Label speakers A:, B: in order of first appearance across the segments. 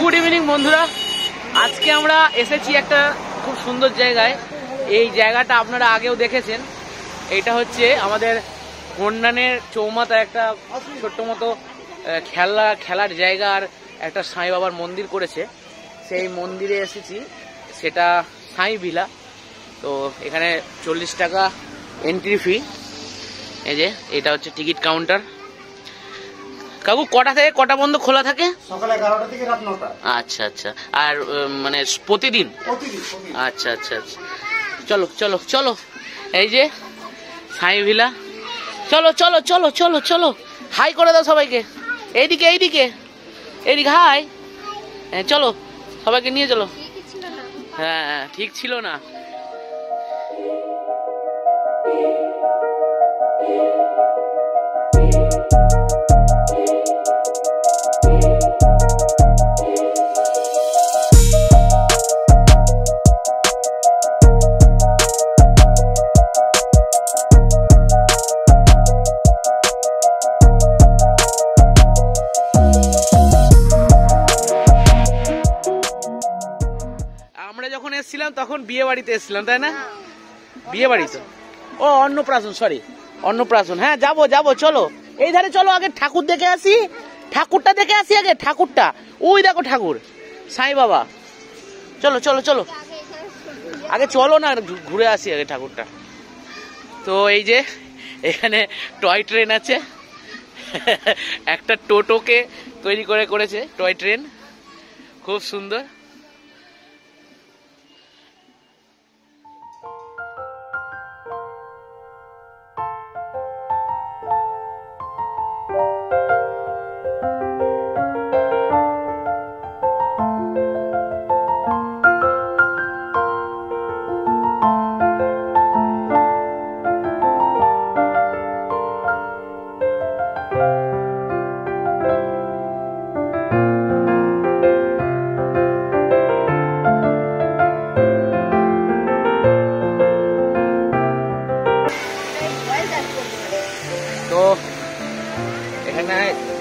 A: Good evening বন্ধুরা, আজকে আমরা এসেছি একটা খুব সুন্দর জায়গায়। এই জায়গাটা আপনারা আগেও দেখেছেন। এটা হচ্ছে আমাদের হন্ডানের চৌমাথা একটা ছোট্ট মতো খেলার জায়গা আর একটা সাই বাবার মন্দির করেছে। সেই মন্দিরে এসেছি, সেটা সাই ভিলা। তো এখানে 40 টাকা এন্ট্রি ফি। এই যে এটা হচ্ছে টিকিট কাউন্টার। কাকু কটা থেকে কটা পর্যন্ত খোলা থাকে?
B: সকাল 11টা থেকে রাত 9টা।
A: আচ্ছা আচ্ছা। আর মানে প্রতিদিন? আচ্ছা আচ্ছা আচ্ছা। চলো চলো চলো, এই যে সাই ভিলা। চলো চলো চলো চলো চলো, হাই করে দাও সবাইকে। এইদিকে এইদিকে এইদিকে হাই। চলো সবাইকে নিয়ে চলো। হ্যাঁ ঠিক ছিল না। আমরা যখন এসেছিলাম তখন বিয়ে বাড়িতে এসেছিলাম, তাই না? বিয়ে বাড়ি তো, ও অন্নপ্রাশন, সরি অন্নপ্রাশন। হ্যাঁ যাবো যাবো, চলো এই ধারে চলো, আগে ঠাকুর দেখে আসি। ঠাকুরটা দেখে আসি আগে, ঠাকুরটা ওই দেখো, ঠাকুর সাই বাবা। চলো চলো চলো, আগে চলো না, ঘুরে আসি আগে ঠাকুরটা। তো এই যে এখানে টয় ট্রেন আছে। একটা টোটোকে তৈরি করেছে টয় ট্রেন, খুব সুন্দর। তো এখানে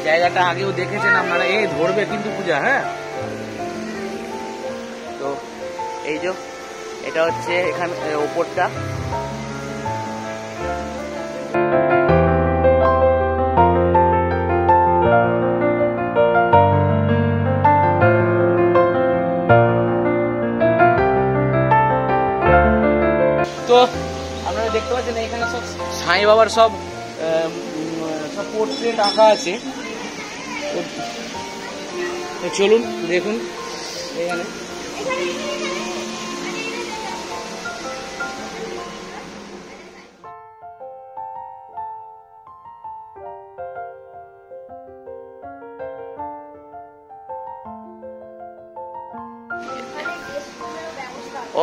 A: জায়গাটা আগেও দেখেছেন আপনারা। এই ধরবে কিন্তু পূজা, হ্যাঁ। তো এই যে এটা হচ্ছে এখানে ওপরটা। তো আপনারা দেখতে পাচ্ছেন এখানে সব সাই বাবার সব পোর্ট্রেট আঁকা আছে। চলুন দেখুন এখানে।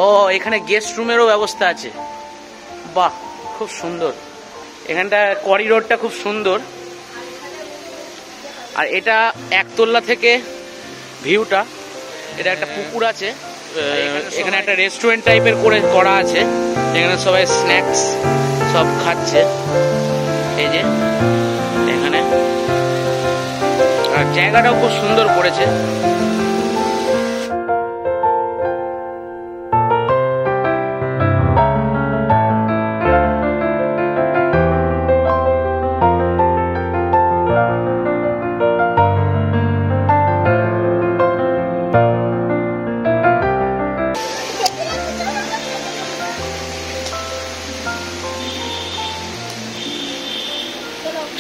A: ও এখানে গেস্ট রুমেরও ব্যবস্থা আছে, বাহ খুব সুন্দর। এখানটা করিডোরটা খুব সুন্দর। আর এটা একতলা থেকে ভিউটা, এটা একটা পুকুর আছে, এখানে একটা রেস্টুরেন্ট টাইপের করা আছে। এখানে সবাই স্ন্যাক্স সব খাচ্ছে, এই যে এখানে। আর জায়গাটাও খুব সুন্দর করেছে।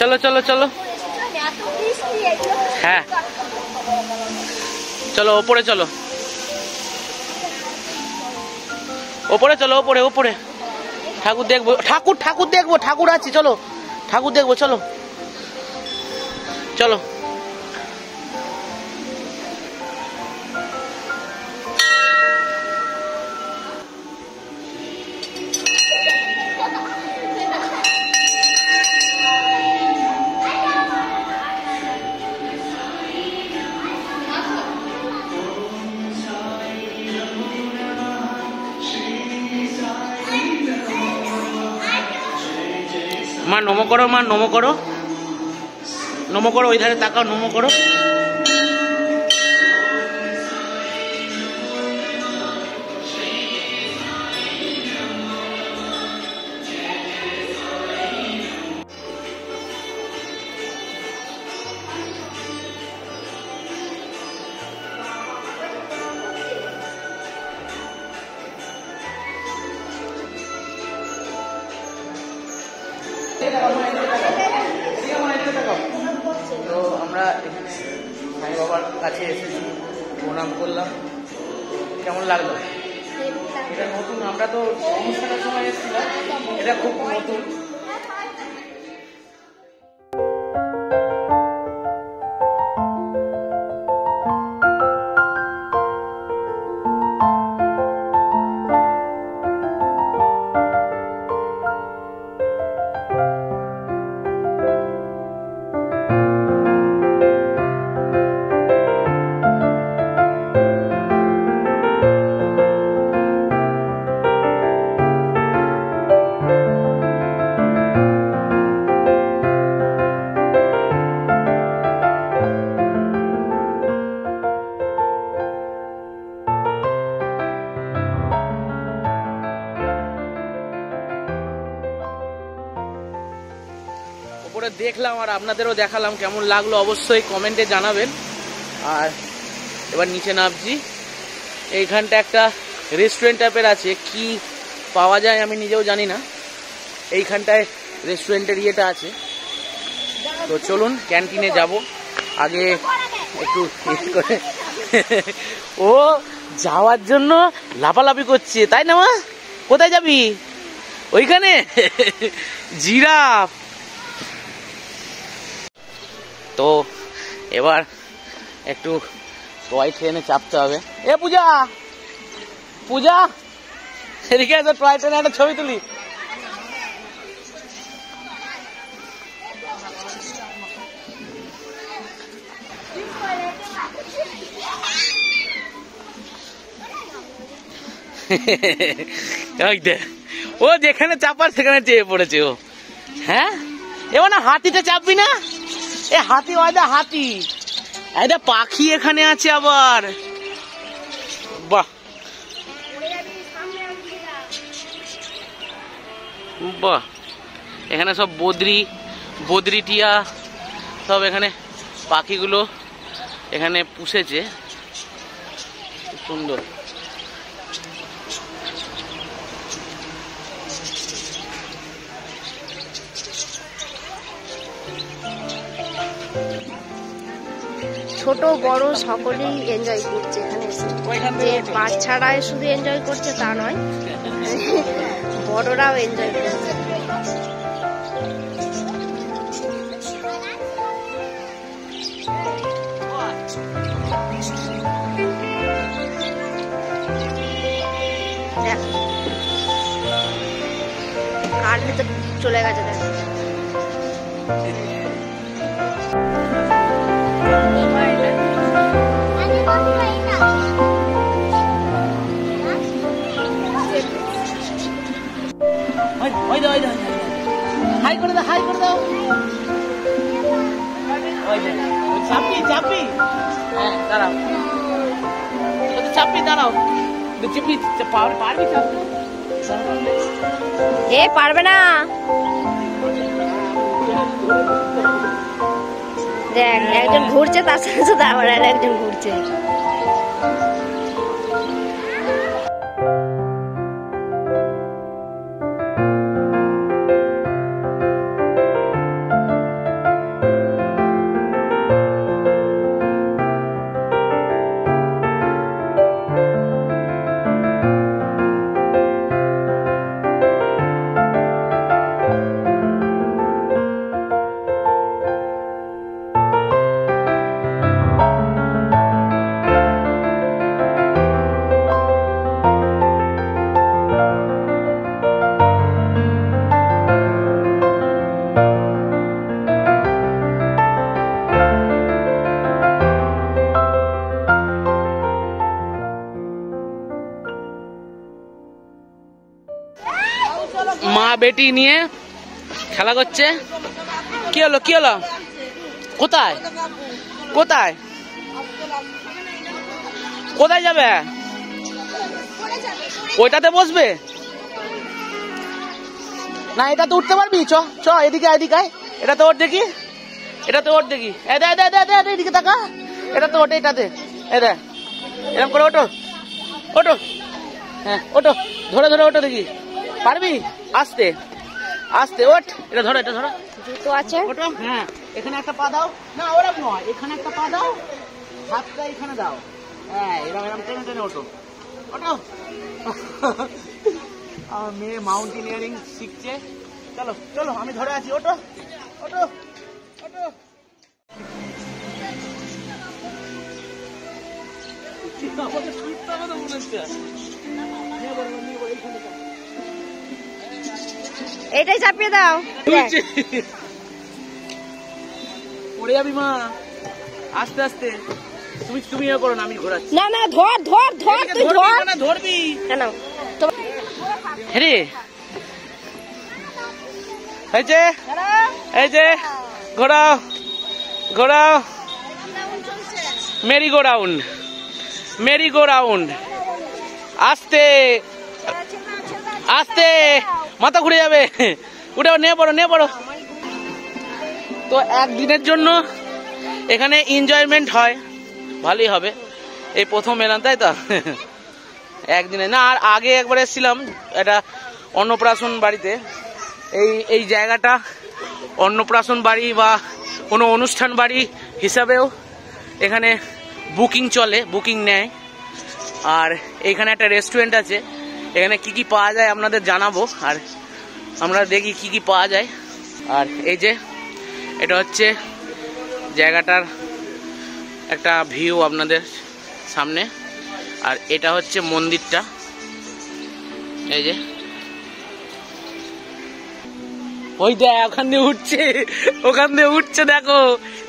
A: চলো চলো চলো, হ্যাঁ চলো ওপরে চলো, ওপরে চলো, ওপরে ওপরে ঠাকুর দেখবো, ঠাকুর দেখবো, ঠাকুর আছে, চলো ঠাকুর দেখবো, চলো চলো। মা নমো করো, মা নমো করো, নমো করো, ওই ধারে তাকাও, নমো করো। সাই বাবার কাছে এসেছি, প্রণাম করলাম। কেমন লাগলো? এটা নতুন, আমরা তো অনুষ্ঠানের সময় এসেছিলাম, এটা খুব নতুন। দেখলাম আর আপনাদেরও দেখালাম, কেমন লাগলো অবশ্যই কমেন্টে জানাবেন। আর এবার নিচে নামছি। এইখানটা একটা রেস্টুরেন্ট টাইপের আছে, কি পাওয়া যায় আমি নিজেও জানি না। এইখানটায় রেস্টুরেন্টের ইয়েটা আছে, তো চলুন ক্যান্টিনে যাব। আগে একটু করে ও যাওয়ার জন্য লাফালাফি করছে, তাই না মা? কোথায় যাবি? ওইখানে জিরাফ। তো এবার একটু টয় ট্রেনে চাপতে হবে। এ পূজা, পূজা এদিকে এসে টয় ট্রেনে একটা ছবি তুলি। ও যেখানে চাপার সেখানে চেয়ে পড়েছে ও। হ্যাঁ, এবার না হাতিতে চাপবি না? এ হাতি, ওইটা হাতি, এটা পাখি এখানে আছে আবার। বাহ বাহ, এখানে সব বদ্রি টিয়া সব এখানে পাখিগুলো এখানে পুষেছে, খুব সুন্দর।
B: ছোট বড় সকলেই এনজয় করছে এখানে, যে বাচ্চারাই শুধু এনজয় করছে তা নয়, বড়রাও এনজয় করছে। কার ভিতর চলে গেছে দেখ।
A: হাই করে দাও, হাই করে দাও। চাপি চাপি, হ্যাঁ দাঁড়াও, চাপি দাঁড়াও, চিপি পারবি চাপতে?
B: এ পারবে না, দেখ একজন ঘুরছে তার সাথে সাথে আবার একজন ঘুরছে।
A: মা বেটি নিয়ে খেলা করছে। কি হলো, কি হলো? কোথায় কোথায় কোথায় যাবে? ওইটাতে বসবে না? এটাতে উঠতে পারবি? চ চ, এদিকে এদিকে, এটাতে ওঠ দেখি, এটাতে ওঠ দেখি। এদিকে তাকা, এটাতে ওঠে, এটাতে এরকম করে ওঠো, ওঠো, হ্যাঁ ওঠো, ধরে ধরে ওঠো দেখি, পারবি? আস্তে আস্তে ওঠ, এটা ধরো, এটা ধরো,
B: জুতো আছে,
A: ওঠো। হ্যাঁ, এখানে একটা পা দাও, না ওরকম নয়, এখানে একটা পা দাও, হাতটা এখানে দাও, হ্যাঁ এরকম এরকম টেনে টেনে ওঠো ওঠো। আমার মেয়ে মাউন্টেনিয়ারিং শিখছে। চলো চলো আমি ধরে আছি, ওঠো ওঠো ওঠো।
B: এটাই চাপিয়ে দাও।
A: পড়ে যাবি মা, আস্তে আস্তে। তুমি ইয়ে করো না, আমি ঘোরাচ্ছি।
B: না না ধর ধর ধর, তুই ধর
A: না, ধরবি
B: কেন?
A: হ্যাঁ এই যে এই যে ঘোরাও ঘোরাও, Mary go round, Mary go round. আস্তে আস্তে, মাথা ঘুরে যাবে। উঠে নিয়ে পড়ো নিয়ে পড়ো। তো একদিনের জন্য এখানে এনজয়মেন্ট হয়, ভালোই হবে। এই প্রথম এলাম তাই তো, একদিনে না। আর আগে একবার এসেছিলাম এটা অন্নপ্রাশন বাড়িতে। এই জায়গাটা অন্নপ্রাশন বাড়ি বা কোনো অনুষ্ঠান বাড়ি হিসাবেও এখানে বুকিং চলে, বুকিং নেয়। আর এখানে একটা রেস্টুরেন্ট আছে, এখানে কি কি পাওয়া যায় আপনাদের জানাবো, আর আমরা দেখি কি কি পাওয়া যায়। আর এই যে এটা হচ্ছে জায়গাটার একটা ভিউ আপনাদের সামনে, আর এটা হচ্ছে মন্দিরটা। এই যে ওই দেখ ওখান দিয়ে উঠছে, ওখান দিয়ে উঠছে দেখো।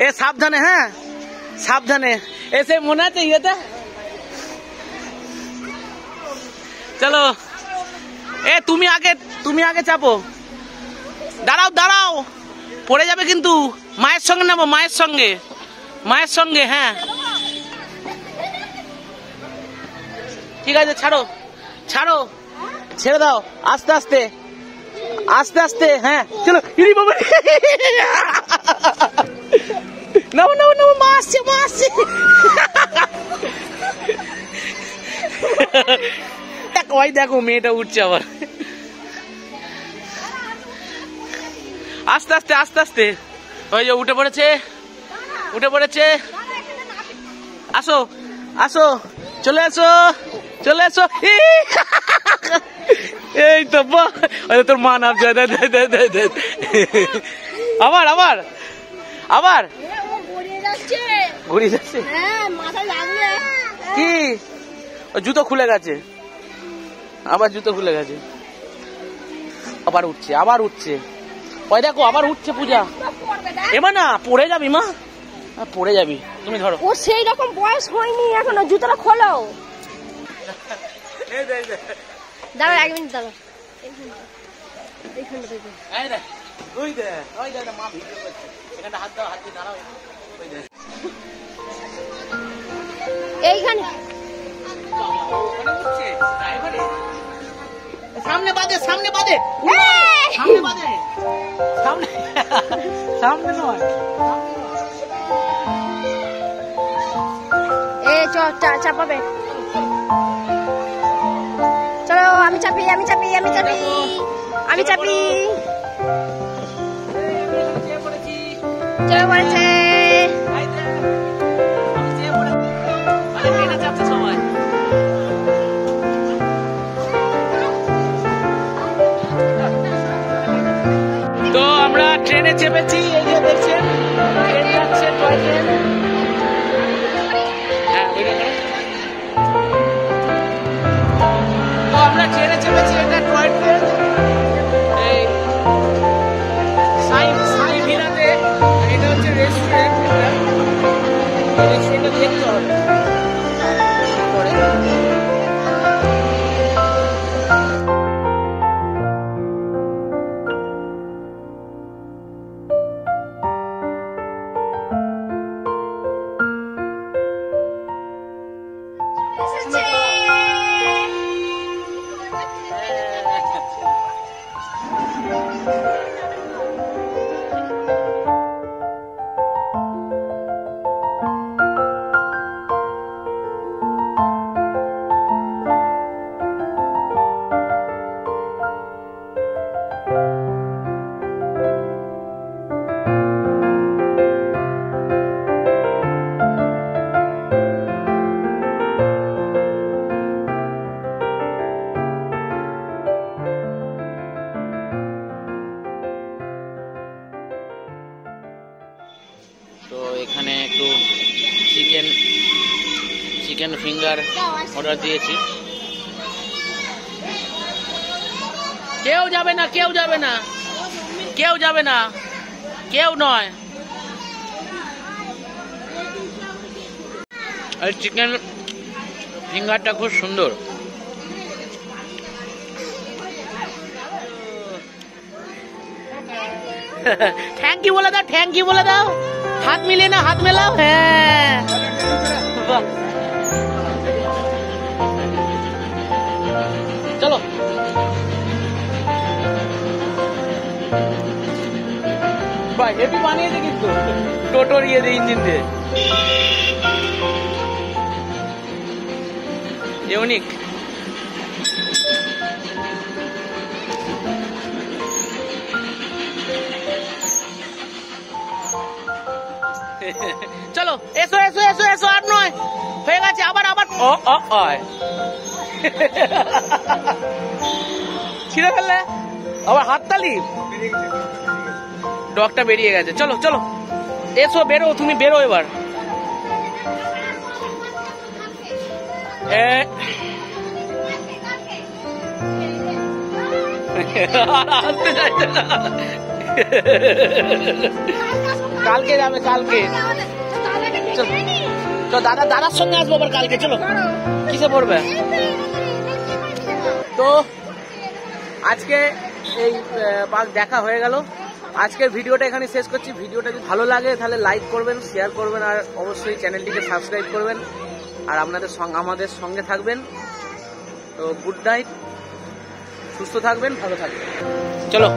A: এ সাবধানে, হ্যাঁ সাবধানে। এসে মনে আছে ইয়েতে। চলো এ তুমি আগে চাপো। দাঁড়াও দাঁড়াও, পড়ে যাবে কিন্তু। মায়ের সঙ্গে নেবো, মায়ের সঙ্গে, মায়ের সঙ্গে। হ্যাঁ ঠিক আছে, ছাড়ো ছাড়ো, ছেড়ে দাও। আস্তে আস্তে আস্তে আস্তে, হ্যাঁ চলো। ইরি বাবা, নাও নাও নাও, মা আসছে মা আসছে। ওই দেখো মেয়েটা উঠছে আবার। আস্তে আস্তে আস্তে আস্তে, ওই যে উঠে পড়েছে, উঠে পড়েছে। আসো আসো, চলে আসো চলে আসো। এই তো তোর মা নামছে। আবার আবার আবার ঘুরিয়ে যাচ্ছে। কি জুতো খুলে গেছে, আবার জুতো খুলে গেছে। আবার উঠছে, আবার উঠছে। ওই দেখো আবার উঠছে পূজা। এমা না, পড়ে যাবি মা, পড়ে যাবি। তুমি ধরো।
B: ও সেই রকম বয়স হয়নি এখনো, জুতোটা খোলো। দাঁড়া 1 মিনিট দাঁড়া। এইখানে
A: সামনে বাদে, সামনে বাদে, সামনে বাদে, সামনে সামনে নয়।
B: চাপাবে। চলো আমি চাপি আমি চাপি আমি চাপি আমি চাপি। চলে পড়েছে।
A: তো আমরা ট্রেনে চেপেছি, এই যে দেখছেন ট্রেন যাচ্ছে, টয় ট্রেন। তো আমরা ট্রেনে চেপেছি, এটা টয় ট্রেন। এই সাই ভিলাতে, এটা হচ্ছে রেস্টুরেন্ট। রেস্টুরেন্টটা দেখতে হবে। ফিঙ্গার অর্ডার দিয়েছি। কেউ যাবে না, কেউ যাবে না, কেউ যাবে না, কেউ নয়। আর চিকেন ফিঙ্গারটা খুব সুন্দর। থ্যাংক ইউ বলে দাও, থ্যাংক ইউ বলে দাও। হাত মিলিয়ে না, হাত মেলাও। হ্যাঁ চলো ভাই, হেভি বানিয়েছে কিন্তু টোটোর ইয়ে দিয়ে, ইঞ্জিন দিয়ে, ইউনিক। চলো এসো এসো এসো এসো, আর নয়, হয়ে গেছে। আবার আবার ছিঁড়ে ফেললে আবার হাততালি, ডগটা বেরিয়ে গেছে। চলো চলো এসো, বেরো, তুমি বেরো এবার। আসতে চাইছে না, কালকে যাবে, কালকে। তো দাদার সঙ্গে আসবো আবার কালকে। চলো, কিসে পড়বে? তো আজকে এই দেখা হয়ে গেল। আজকের ভিডিওটা এখানে শেষ করছি। ভিডিওটা যদি ভালো লাগে তাহলে লাইক করবেন, শেয়ার করবেন, আর অবশ্যই চ্যানেলটিকে সাবস্ক্রাইব করবেন, আর আমাদের সঙ্গে থাকবেন। তো গুড নাইট, সুস্থ থাকবেন, ভালো থাকবেন। চলো।